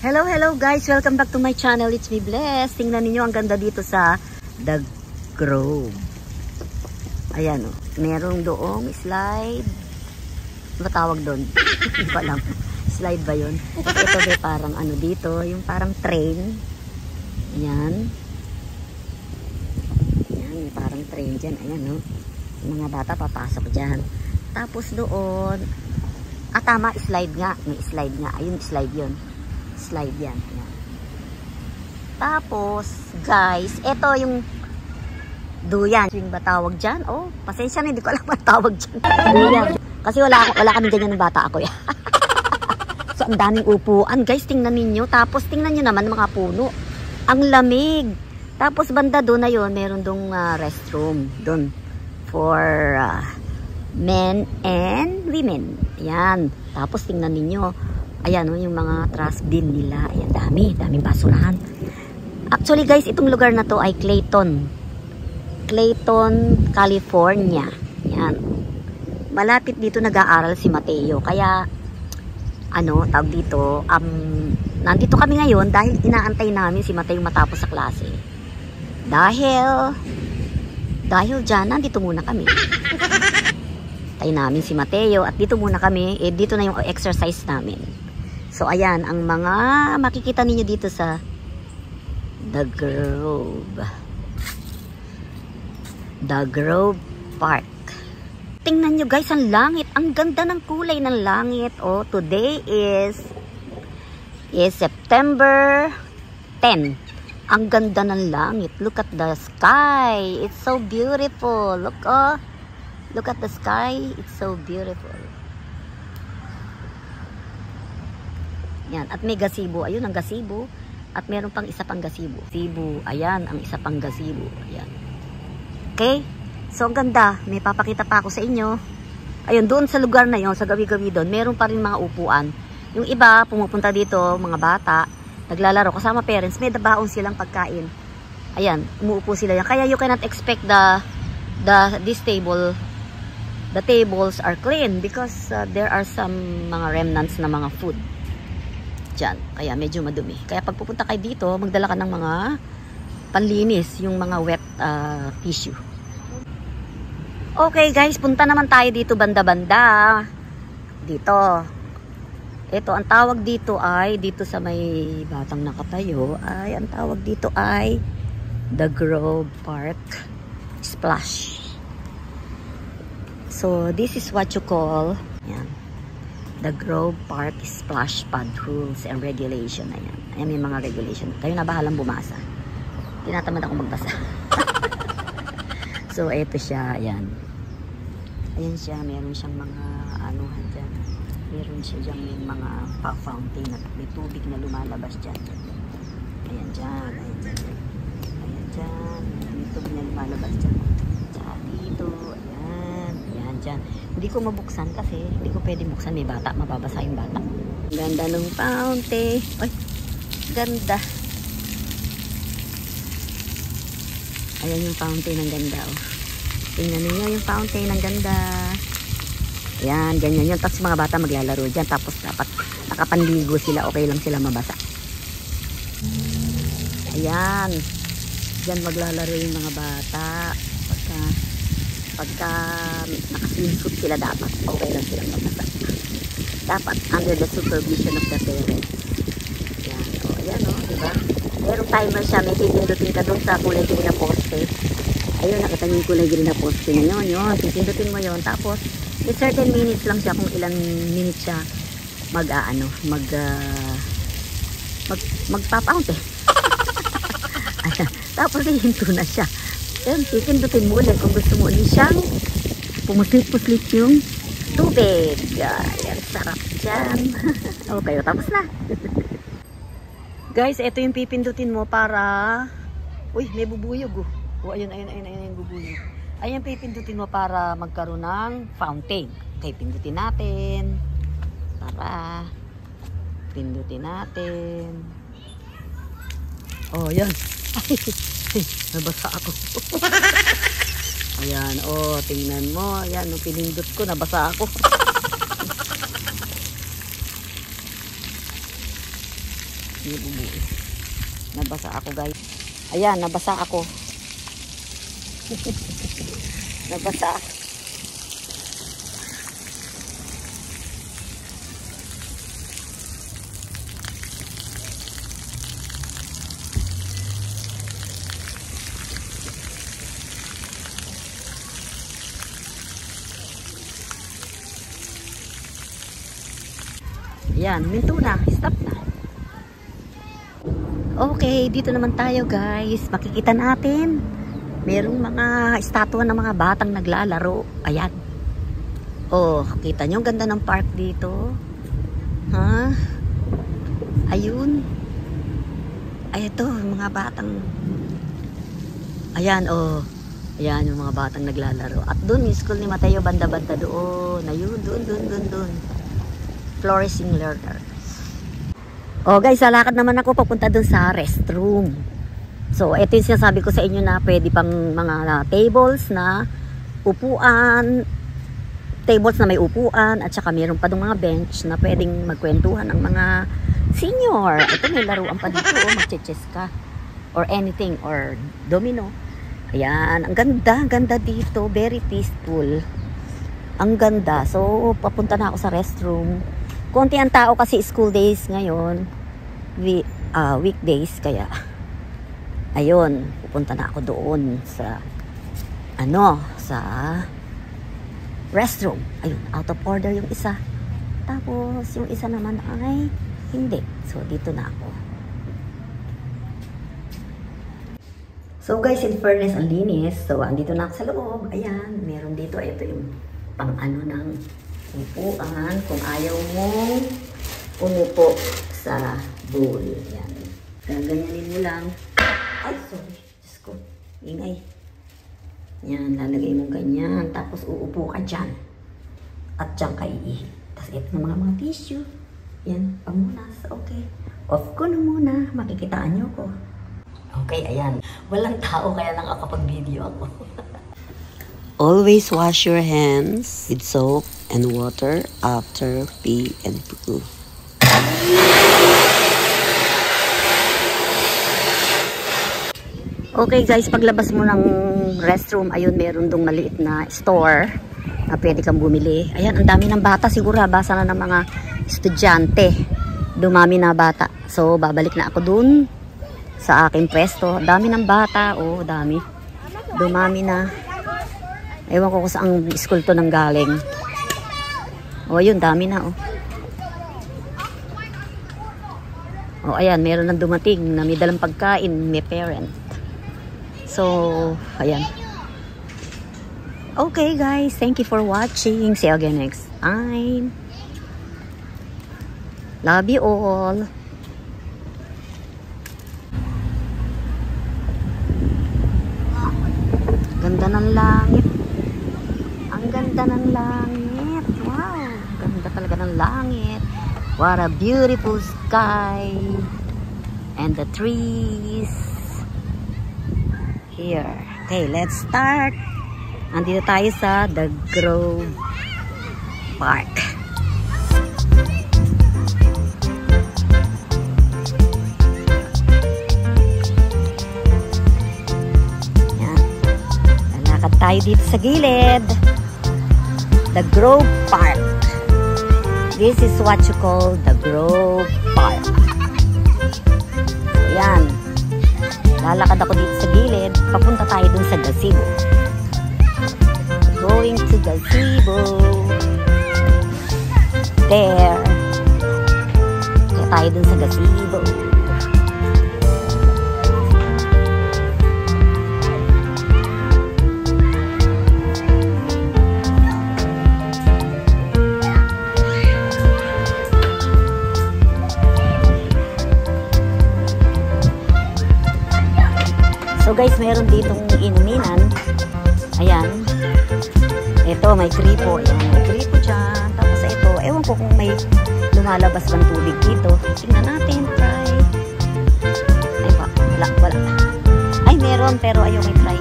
Hello guys, welcome back to my channel. It's me Bless. Tingnan niyo ang ganda dito sa The Grove. Ayan o, merong doong slide. Ano tawag doon? Hindi ko alam. Slide ba yun? Ito ba parang ano dito, yung parang train. Ayan. Ayan, may parang train dyan. Ayan o. Yung mga bata papasok dyan. Tapos doon, tama, slide nga. May slide nga. Ayun, slide yun. Slide yan. Ayan. Tapos, guys, ito yung duyan. Yung ba tawag dyan? Oh, pasensya na, hindi ko alam ba tawag dyan. Duyan. Kasi wala kami ganyan ng bata ako. So, ang daming upuan. Guys, tingnan ninyo. Tapos, tingnan nyo naman mga puno. Ang lamig. Tapos, banda doon na yun, meron doong restroom. Doon. For men and women. Ayan. Tapos, tingnan ninyo. Ayan, yung mga trash bin nila. Ayan, daming basurahan. Actually, guys, itong lugar na to ay Clayton, California. Ayan. Malapit dito nag-aaral si Mateo. Kaya, tawag dito, nandito kami ngayon dahil inaantay namin si Mateo matapos sa klase. Dahil dyan, nandito muna kami. Tayo namin si Mateo at dito muna kami. Dito na yung exercise namin. So, ayan, ang mga makikita ninyo dito sa The Grove. The Grove Park. Tingnan nyo guys, ang langit. Ang ganda ng kulay ng langit. Oh, today is September 10. Ang ganda ng langit. Look at the sky. It's so beautiful. Look, oh. Look at the sky. It's so beautiful. Yan. At may gazebo. Ayun ang gazebo. At meron pang isa pang gazebo. Gazebo. Ayan ang isa pang gazebo. Ayan. Okay? So, ang ganda. May papakita pa ako sa inyo. Ayun, doon sa lugar na yon, sa gabi-gabi doon, meron pa rin mga upuan. Yung iba, pumupunta dito, mga bata, naglalaro kasama parents, may dabaon silang pagkain. Ayan, umuupo sila yan. Kaya you cannot expect the tables are clean because there are some mga remnants na mga food dyan. Kaya medyo madumi. Kaya pag pupunta kayo dito, magdala ka ng mga panlinis, yung mga wet tissue. Okay guys, punta naman tayo dito banda-banda. Dito. Ito, ang tawag dito ay, dito sa may batang nakatayo, ay, ang tawag dito ay The Grove Park Splash. So, this is what you call, yan, The Grove Park Splash Pad Rules and Regulation. Ayan. Ayan, may mga regulation. Kayo na bahalang bumasa. Tinatamad ako magbasa. So, ito siya. Ayan. Ayan siya. Meron siyang mga anuhan dyan. Meron siya dyan may mga fountain at may tubig na lumalabas dyan. Ayan dyan. Ayan dyan. Ayan dyan. May tubig na lumalabas dyan. Tsaka dito. Ayan. Ayan dyan. Hindi ko mabuksan kasi hindi ko pwede buksan. May bata. Mababasa yung bata. Ganda ng fountain. Ay. Ganda. Ayan yung fountain ng ganda. Oh. Tingnan niyo yung fountain ng ganda. Ayan, ganyan yun. Tapos mga bata maglalaro dyan. Tapos dapat nakapanligo sila. Okay lang sila mabasa. Ayan. Dyan maglalaro yung mga bata. Pagka nakaswimsuit sila dapat. Okay lang sila mabasa. Dapat under the supervision of the parents. Ayan. O, ayan o. Diba? Merong timer siya. May pipindutin ka doon sa kulay green na poste. Ayun, nakita niyo yung kulay green na poste na yun. Yun, pipindutin mo yun. Tapos, may certain minutes lang siya kung ilang minutes siya magpapound eh. Ayan. Tapos, hihinto na siya. Ayun, pipindutin mo ulit kung gusto mo ulit siyang pumuslit-puslit yung tubig. Ayan, sarap dyan. Okay, tapos na. Guys, ito yung pipindutin mo para... Uy, may bubuyog oh. Oh, ayun, yung bubuyog. Ayan, pipindutin mo para magkaroon ng fountain. Okay, pindutin natin. Para. Pindutin natin. Oh, yan. Ay, nabasa ako. Ayan, oh, tingnan mo. Ayan, nung pinindot ko, nabasa ako. Hindi bubuis. Nabasa ako guys. Ayan, nabasa ako. Nabasa ako. Ayan, minto na. Stop na. Okay, dito naman tayo guys. Makikita natin. Merong mga estatwa ng mga batang naglalaro. Ayan. Oh, kita nyo. Ang ganda ng park dito. Ha? Ayun. Ay, ito. Mga batang. Ayan, oh. Ayan, yung mga batang naglalaro. At doon, yung school ni Mateo, banda-banda doon. Ayun, doon. Flourishing learner. Oh guys, lalakad naman ako papunta dun sa restroom. So, ito yung sinasabi ko sa inyo na pwede pang mga tables na upuan, tables na may upuan, at saka mayroon pa dong mga bench na pwedeng magkwentuhan ng mga senior. Ito may laruan pa dito, magche-chess ka or anything, or domino. Ayan, ang ganda dito, very peaceful. Ang ganda. So, papunta na ako sa restroom. Konti ang tao kasi school days ngayon, weekdays, kaya ayun, pupunta na ako doon sa sa restroom. Ayun, out of order yung isa, tapos yung isa naman ay hindi. So dito na ako. So guys, in fairness, ang linis. So andito na ako sa loob. Ayan, meron dito, ito yung pang ng upuan kung ayaw mong umupo sa bowl. Yan. Gaganyanin mo lang. Ay, sorry. Diyos ko. Ingay. Yan, lalagay mo ganyan. Tapos uupo ka dyan. At dyan ka iihi. Tapos ito na mga tissue. Yan, pamunas. Okay. Off ko na muna. Makikitaan nyo ko. Okay, ayan. Walang tao kaya nakakapag-video ako. Always wash your hands with soap and water after pee and poo. Okay guys, paglabas mo ng restroom, ayun, meron dong maliit na store na pwede kang bumili. Ayan, ang dami ng bata. Siguro basa na ng mga estudyante. Dumami na bata. So, babalik na ako dun sa aking pwesto. Dami ng bata. Oh, dami. Dumami na. Ewan ko kung saan school to nang galing. O, yun, dami na, oh. O, ayan, meron nang dumating na may dalang pagkain, may parent. So, ayan. Okay, guys, thank you for watching. See you again next time. Love you all. Ganda ng langit. Ang ganda ng langit. Wow. Ganda talaga ng langit. What a beautiful sky. And the trees. Here. Okay, let's start. Andito tayo sa The Grove Park. Yan. Lalakad tayo dito sa gilid. The Grove Park. This is what you call The Grove Park. Ayan. Lalakad ako dito sa gilid. Papunta tayo dun sa gazebo. Going to gazebo. There. Kaya tayo dun sa gazebo. So guys, meron ditong inuminan. Ayan. Ito, may gripo. Ayan, may gripo dyan. Tapos ito, ewan ko kung may lumalabas bang tubig dito. Tingnan natin. Try. Ay pa, wala. Ay, meron, pero ayaw may try.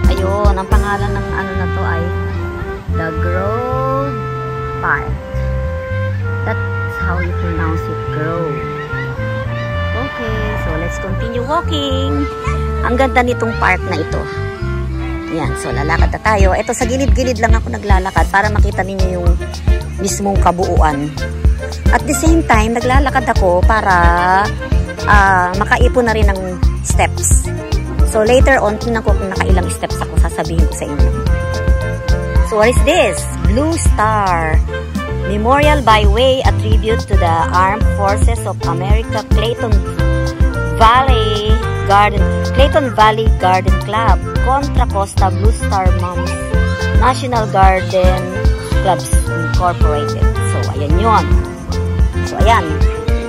Ayun, ang pangalan ng ano na to ay The Grove Park. That's how you pronounce it, Grove. let's continue walking. Ang ganda nitong park na ito. Ayan, so lalakad na tayo. Ito sa gilid-gilid lang ako naglalakad para makita ninyo yung mismong kabuuan. At the same time, naglalakad ako para makaipon na rin ng steps. So later on, tingnan ko kung nakailang steps ako, sasabihin ko sa inyo. So what is this? Blue Star Memorial by way a tribute to the Armed Forces of America, Clayton Valley Garden Club, Contra Costa Blue Star Moms National Garden Clubs Incorporated. So ayan yun. So ayan.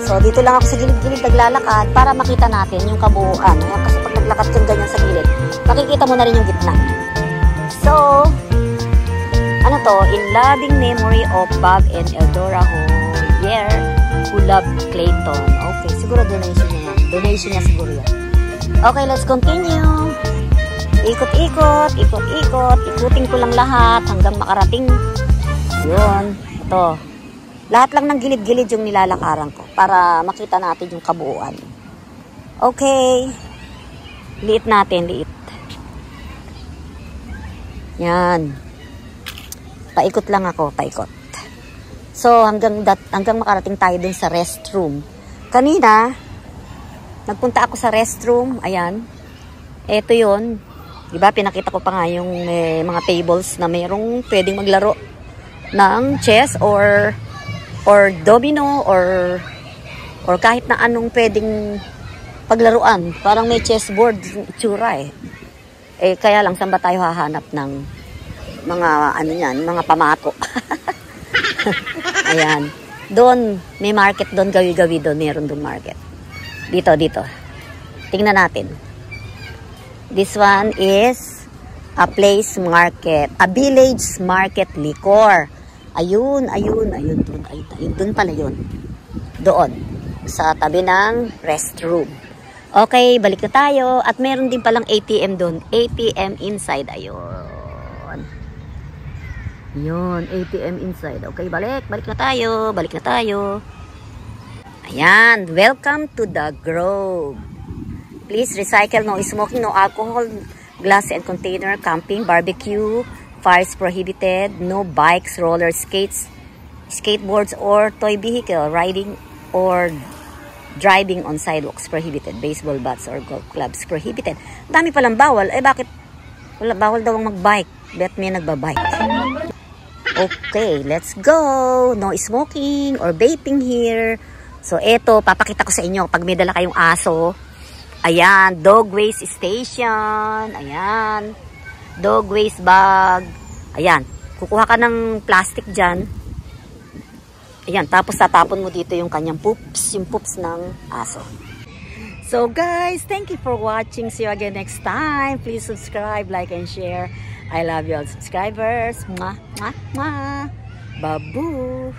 So dito lang ako sa gilid-gilid naglalakad para makita natin yung kabuuan. Ayan, kasi pag naglakad kang ganyan sa gilid, makikita mo na rin yung gitna. So ano to? In loving memory of Bob and Eldora Hoyer who loved Clayton. Okay, siguro donation niya yan. Donation niya siguro yan. Okay, let's continue. Ikot-ikot, ikot-ikot. Ikutin ko lang lahat hanggang makarating. Yun. Ito. Lahat lang ng gilid-gilid yung nilalakaran ko para makita natin yung kabuuan. Okay. Liit natin, liit. Yan. Paikot lang ako, paikot. So, hanggang makarating tayo dun sa restroom. Kanina, nagpunta ako sa restroom. Ayan. Ito yun. Diba, pinakita ko pa nga yung mga tables na mayroong pwedeng maglaro ng chess or domino or kahit na anong pwedeng paglaruan. Parang may chessboard itsura eh. Kaya lang, saan ba tayo hahanap ng mga ano yan, mga pamako. Ayan. Doon, may market doon, gawi-gawi doon. Meron doon market. Dito. Tingnan natin. This one is a place market. A village market liquor. Ayun. Doon pala yun. Doon. Sa tabi ng restroom. Okay, balik na tayo. At meron din palang ATM doon. ATM inside. Ayun. Yun, ATM inside. Okay, balik na tayo. Ayan, welcome to the Grove. Please recycle, no smoking, no alcohol, glass and container, camping, barbecue, fires prohibited, no bikes, roller skates, skateboards or toy vehicle, riding or driving on sidewalks prohibited, baseball bats or golf clubs prohibited. Dami palang bawal. Bakit? Bawal daw ang magbike. Bet may nagbabike. Okay, let's go. No smoking or vaping here. So, eto, papakita ko sa inyo pag may dala kayong aso. Ayan, dog waste station. Ayan, dog waste bag. Ayan, kukuha ka ng plastic dyan. Ayan, tapos tatapon mo dito yung kanyang poops, yung poops ng aso. So, guys, thank you for watching. See you again next time. Please subscribe, like, and share. I love you all subscribers. Mwah, mwah, mwah. Babu.